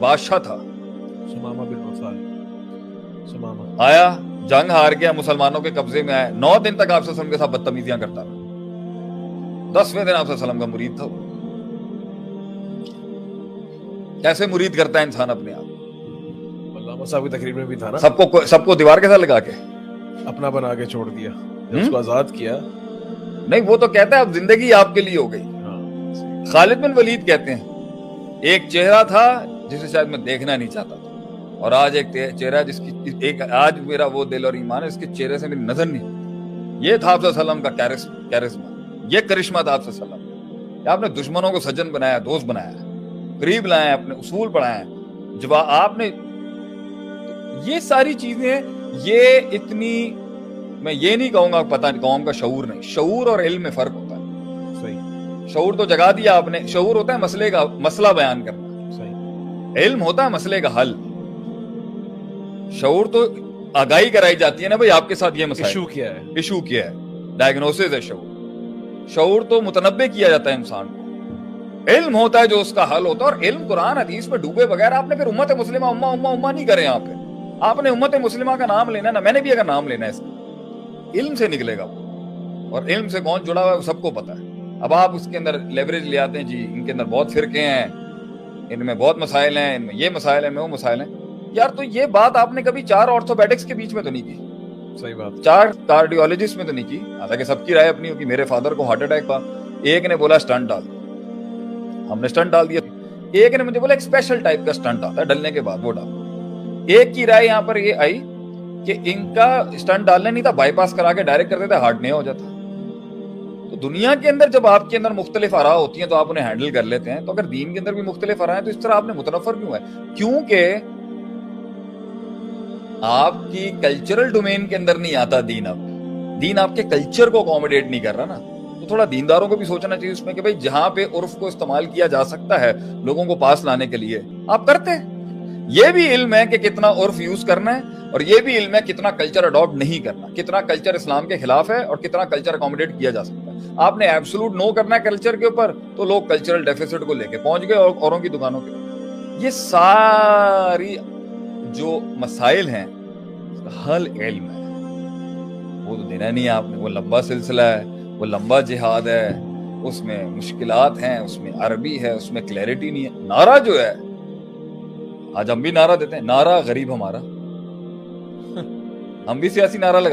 بادشاہ تھا، سمامہ بن وفال، سمامہ آیا جنگ ہار گیا، مسلمانوں کے قبضے میں آیا، 9 دن تک آپ صلی اللہ علیہ وسلم کے ساتھ بدتمیزیاں کرتا رہا، 10ویں دن آپ صلی اللہ علیہ وسلم کا مرید تھا۔ کیسے مرید کرتا ہے انسان اپنے آپ؟ علامہ صاحب کی تقریر میں بھی تھا نا، سب کو دیوار کے ساتھ لگا کے اپنا بنا کے چھوڑ دیا، جب اس کو آزاد کیا۔ نہیں، وہ تو کہتا ہے اب زندگی آپ کے لیے ہو گئی۔ خالد بن ولید کہتے ہیں ایک چہرہ تھا جسے شاید میں دیکھنا نہیں چاہتا تھا، اور آج ایک چہرہ جس کی آج میرا وہ دل اور ایمان ہے، اس کے چہرے سے میری نظر نہیں۔ یہ تھا آپ صلی اللہ علیہ وسلم کا کیرسما، یہ کرشمہ تھا آپ صلی اللہ علیہ وسلم کہ آپ نے دشمنوں کو سجن بنایا، دوست بنایا، قریب لائے، اپنے اصول پڑھائے۔ جب آپ نے یہ ساری چیزیں، یہ اتنی، میں یہ نہیں کہوں گا پتہ نہیں قوم کا شعور نہیں، شعور اور علم میں فرق ہوتا ہے۔ صحیح، شعور تو جگا دیا آپ نے، شعور ہوتا ہے مسئلہ بیان کرنا، صحیح، علم ہوتا ہے مسئلے کا حل۔ شعور تو آگاہی کرائی جاتی ہے نا، بھئی آپ کے ساتھ یہ مسئلہ ایشو کیا ہے، ایشو کیا ہے، ڈائگنوسس ہے شعور۔ شعور تو متنبع کیا جاتا ہے انسان کو، علم ہوتا ہے جو اس کا حل ہوتا ہے، اور علم قرآن حدیث میں ڈوبے بغیر آپ نے پھر امت مسلمہ امہ نہیں کرے یہاں پہ۔ آپ نے امت مسلمہ کا نام لینا ہے نا، میں نے بھی اگر نام لینا ہے اس کا، علم سے نکلے گا وہ، اور علم سے کون جڑا ہوا ہے وہ سب کو پتا ہے۔ اب آپ اس کے اندر لیوریج لے آتے ہیں، جی ان کے اندر بہت فرقے ہیں، ان میں بہت مسائل ہیں، ان میں یہ مسائل ہیں، میں وہ مسائل ہیں۔ یار تو یہ بات آپ نے کبھی 4 آرتھوپیڈکس کے بیچ میں تو نہیں کی، صحیح بات، 4 کارڈیولوجسٹ میں تو نہیں کی، حالانکہ سب کی رائے اپنی ہوگی۔ میرے فادر کو ہارٹ اٹیک تھا، ایک نے بولا سٹنٹ ڈال دو، ہم نے سٹنٹ ڈال دیا۔ ایک نے مجھے بولا ایک اسپیشل ٹائپ کا سٹنٹ آتا ہے ڈلنے کے بعد، وہ ڈال۔ ایک کی رائے یہاں پر یہ آئی کہ ان کا سٹنٹ ڈالنا نہیں تھا، بائی پاس کرا کے ڈائریکٹ کر دیتے، ہارٹ نہیں ہو جاتا۔ تو دنیا کے اندر جب آپ کے اندر مختلف آراء ہوتی ہیں تو آپ انہیں ہینڈل کر لیتے ہیں، تو اگر دین کے اندر بھی مختلف آراء ہیں تو اس طرح آپ نے متنفر کیوں ہے؟ کیونکہ آپ کی کلچرل ڈومین کے اندر نہیں آتا دین، اب دین آپ کے کلچر کو اکوموڈیٹ نہیں کر رہا نا، تو تھوڑا دینداروں کو بھی سوچنا چاہیے اس میں کہ بھئی جہاں پہ عرف کو استعمال کیا جا سکتا ہے لوگوں کو پاس لانے کے لیے آپ کرتے ہیں۔ یہ بھی علم ہے کہ کتنا عرف یوز کرنا ہے، اور یہ بھی علم ہے کتنا کلچر اڈاپٹ نہیں کرنا، کتنا کلچر اسلام کے خلاف ہے اور کتنا کلچر اکوموڈیٹ کیا جا سکتا ہے۔ آپ نے ایبسولوٹ نو کرنا ہے کلچر کے اوپر تو لوگ کلچرل ڈیفیسٹ کو لے کے پہنچ گئے اوروں کی دکانوں کے۔ یہ ساری جو مسائل ہیں حل علم ہے، وہ تو دینا نہیں ہے آپ نے، وہ لمبا سلسلہ ہے، وہ لمبا جہاد ہے، اس میں مشکلات ہیں، اس میں عربی ہے، اس میں کلیئرٹی نہیں ہے۔ نعرہ جو ہے آج ہم بھی نعرہ دیتے ہیں، نعرہ غریب ہمارا، ہم بھی سیاسی نعرہ لگا